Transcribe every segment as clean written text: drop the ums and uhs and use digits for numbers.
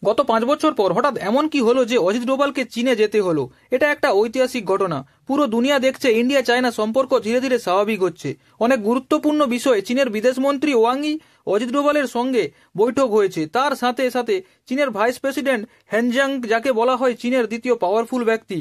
গত 5 বছর পর হঠাৎ এমন কি হলো যে অজিত ডোভালকে চীনে যেতে হলো? এটা একটা ঐতিহাসিক ঘটনা। পুরো দুনিয়া দেখছে ইন্ডিয়া চায়না সম্পর্ক ধীরে ধীরে স্বাভাবিক হচ্ছে। অনেক গুরুত্বপূর্ণ বিষয়ে চীনের বিদেশমন্ত্রী ওয়াং ই অজিত ডোভালের সঙ্গে বৈঠক হয়েছে। তার সাথে সাথে চীনের ভাইস প্রেসিডেন্ট হ্যানজাং, যাকে বলা হয় চীনের দ্বিতীয় পাওয়ারফুল ব্যক্তি।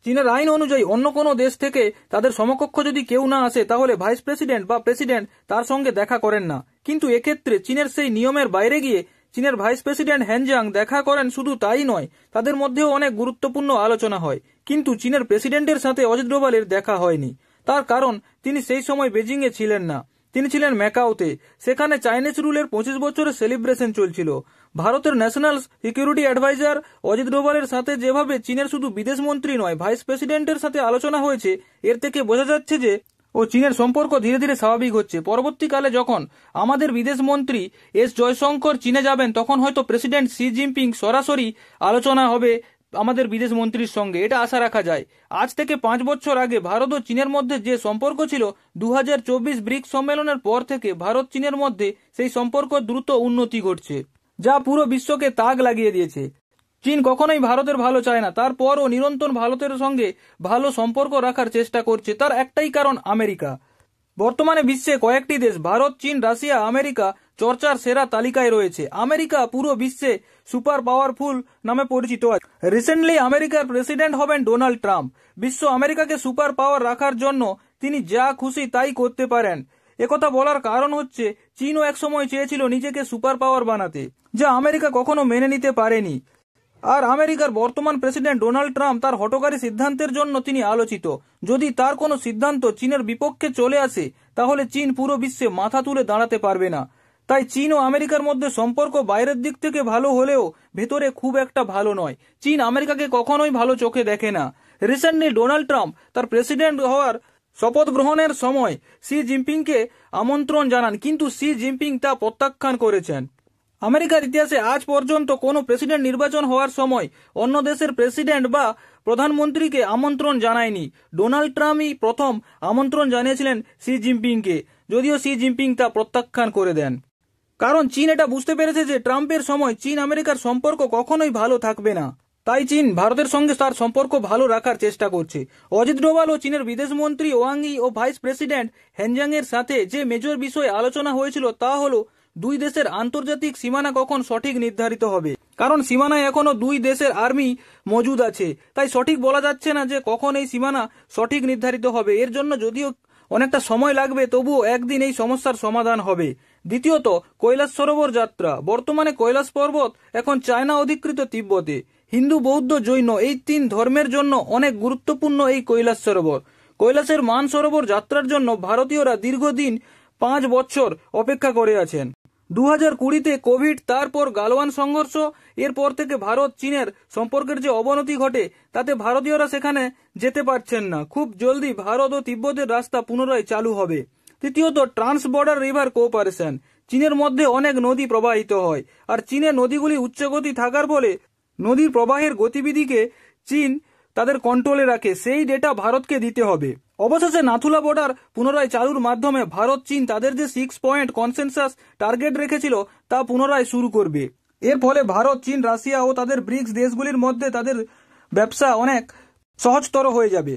চীনের আইন অনুযায়ী অন্য কোনো দেশ থেকে তাদের সমকক্ষ যদি কেউ না আসে তাহলে ভাইস প্রেসিডেন্ট বা প্রেসিডেন্ট তার সঙ্গে দেখা করেন না। কিন্তু এক্ষেত্রে চীনের সেই নিয়মের বাইরে গিয়ে চীনের ভাইস প্রেসিডেন্ট হ্যানজাং দেখা করেন। শুধু তাই নয়, তাদের মধ্যেও অনেক গুরুত্বপূর্ণ আলোচনা হয়। কিন্তু চীনের প্রেসিডেন্টের সাথে অজিত ডোভালের দেখা হয়নি। তার কারণ তিনি সেই সময় বেজিংয়ে ছিলেন না, তিনি ছিলেন ম্যাকাওতে। সেখানে চাইনিজ রুলের 25 বছরের সেলিব্রেশন চলছিল। ভারতের ন্যাশনাল সিকিউরিটি অ্যাডভাইজার অজিত ডোভালের সাথে যেভাবে চীনের শুধু বিদেশ মন্ত্রী নয়, ভাইস প্রেসিডেন্টের সাথে আলোচনা হয়েছে, এর থেকে বোঝা যাচ্ছে যে চীনের সম্পর্ক ধীরে ধীরে স্বাভাবিক হচ্ছে। পরবর্তীকালে যখন আমাদের বিদেশ মন্ত্রী এস জয়শঙ্কর চীনে যাবেন, তখন হয়তো প্রেসিডেন্ট শি জিনপিং সরাসরি আলোচনা হবে আমাদের বিদেশ মন্ত্রীর সঙ্গে, এটা আশা রাখা যায়। আজ থেকে 5 বছর আগে ভারত ও চীনের মধ্যে যে সম্পর্ক ছিল, 2024 ব্রিক্স সম্মেলনের পর থেকে ভারত চীনের মধ্যে সেই সম্পর্ক দ্রুত উন্নতি ঘটছে, যা পুরো বিশ্বকে তাক লাগিয়ে দিয়েছে। চীন কখনোই ভারতের ভালো চায় না, তারপরও নিরন্তর ভারতের সঙ্গে ভালো সম্পর্ক রাখার চেষ্টা করছে। তার একটাই কারণ, আমেরিকা। বর্তমানে বিশ্বে কয়েকটি দেশ, ভারত, চীন, রাশিয়া, আমেরিকা চর্চার সেরা তালিকায় রয়েছে। আমেরিকা পুরো বিশ্বে সুপার পাওয়ারফুল নামে পরিচিত। রিসেন্টলি আমেরিকার প্রেসিডেন্ট হবেন ডোনাল্ড ট্রাম্প। বিশ্ব আমেরিকাকে সুপার পাওয়ার রাখার জন্য তিনি যা খুশি তাই করতে পারেন। একথা বলার কারণ হচ্ছে, চীনও একসময় চেয়েছিল নিজেকে সুপার পাওয়ার বানাতে, যা আমেরিকা কখনো মেনে নিতে পারেনি। আর আমেরিকার বর্তমান প্রেসিডেন্ট ডোনাল্ড ট্রাম্প, তার হঠকারী সিদ্ধান্তের জন্য তিনি আলোচিত। যদি তার কোনো সিদ্ধান্ত চীনের বিপক্ষে চলে আসে, তাহলে চীন পুরো বিশ্বে মাথা তুলে দাঁড়াতে পারবে না। তাই চীন ও আমেরিকার মধ্যে সম্পর্ক বাইরের দিক থেকে ভালো হলেও ভেতরে খুব একটা ভালো নয়। চীন আমেরিকাকে কখনোই ভালো চোখে দেখে না। রিসেন্টলি ডোনাল্ড ট্রাম্প তার প্রেসিডেন্ট হওয়ার শপথ গ্রহণের সময় শি জিনপিংকে আমন্ত্রণ জানান, কিন্তু শি জিনপিং তা প্রত্যাখ্যান করেছেন। আমেরিকার ইতিহাসে আজ পর্যন্ত কোনো প্রেসিডেন্ট নির্বাচন হওয়ার সময় অন্য দেশের প্রেসিডেন্ট বা প্রধানমন্ত্রীকে আমন্ত্রণ জানায়নি। ডোনাল্ড ট্রাম্পই প্রথম আমন্ত্রণ জানিয়েছিলেন শি জিনপিংকে, যদিও শি জিনপিং তা প্রত্যাখ্যান করে দেন। কারণ চীন এটা বুঝতে পেরেছে যে ট্রাম্পের সময় চীন আমেরিকার সম্পর্ক কখনোই ভালো থাকবে না। তাই চীন ভারতের সঙ্গে তার সম্পর্ক ভালো রাখার চেষ্টা করছে। অজিত ডোভাল ও চীনের বিদেশমন্ত্রী ওয়াং ই ও ভাইস প্রেসিডেন্ট হ্যানজাং এর সাথে যে মেজর বিষয়ে আলোচনা হয়েছিল, তা হলো দুই দেশের আন্তর্জাতিক সীমানা কখন সঠিক নির্ধারিত হবে। কারণ সীমানায় এখনো দুই দেশের আর্মি মজুদ আছে, তাই সঠিক বলা যাচ্ছে না যে কখন এই সীমানা সঠিক নির্ধারিত হবে। এর জন্য যদিও অনেকটা সময় লাগবে, তবুও একদিন এই সমস্যার সমাধান হবে। দ্বিতীয়ত, কৈলাস সরোবর যাত্রা। বর্তমানে কৈলাস পর্বত এখন চায়না অধিকৃত তিব্বতে। হিন্দু, বৌদ্ধ, জৈন এই 3 ধর্মের জন্য অনেক গুরুত্বপূর্ণ এই কৈলাস সরোবর। কৈলাসের মানসরোবর যাত্রার জন্য ভারতীয়রা দীর্ঘদিন 5 বছর অপেক্ষা করে আছেন। 2020-তে কোভিড, তারপর গালওয়ান সংঘর্ষ, এরপর থেকে ভারত চীনের সম্পর্কের যে অবনতি ঘটে, তাতে ভারতীয়রা সেখানে যেতে পারছেন না। খুব জলদি ভারত ও তিব্বতের রাস্তা পুনরায় চালু হবে। তৃতীয়ত, ট্রান্স বর্ডার রিভার কোঅপারেশন। চীনের মধ্যে অনেক নদী প্রবাহিত হয়, আর চীনের নদীগুলি উচ্চগতি থাকার ফলে নদীর প্রবাহের গতিবিধিকে চীন তাদের কন্ট্রোলে রাখে। সেই ডেটা ভারতকে দিতে হবে। অবশেষে নাথুলা বর্ডার পুনরায় চালুর মাধ্যমে ভারত চীন তাদের যে 6 পয়েন্ট কনসেনসাস টার্গেট রেখেছিল, তা পুনরায় শুরু করবে। এর ফলে ভারত, চীন, রাশিয়া ও তাদের ব্রিক্স দেশগুলির মধ্যে তাদের ব্যবসা অনেক সহজতর হয়ে যাবে।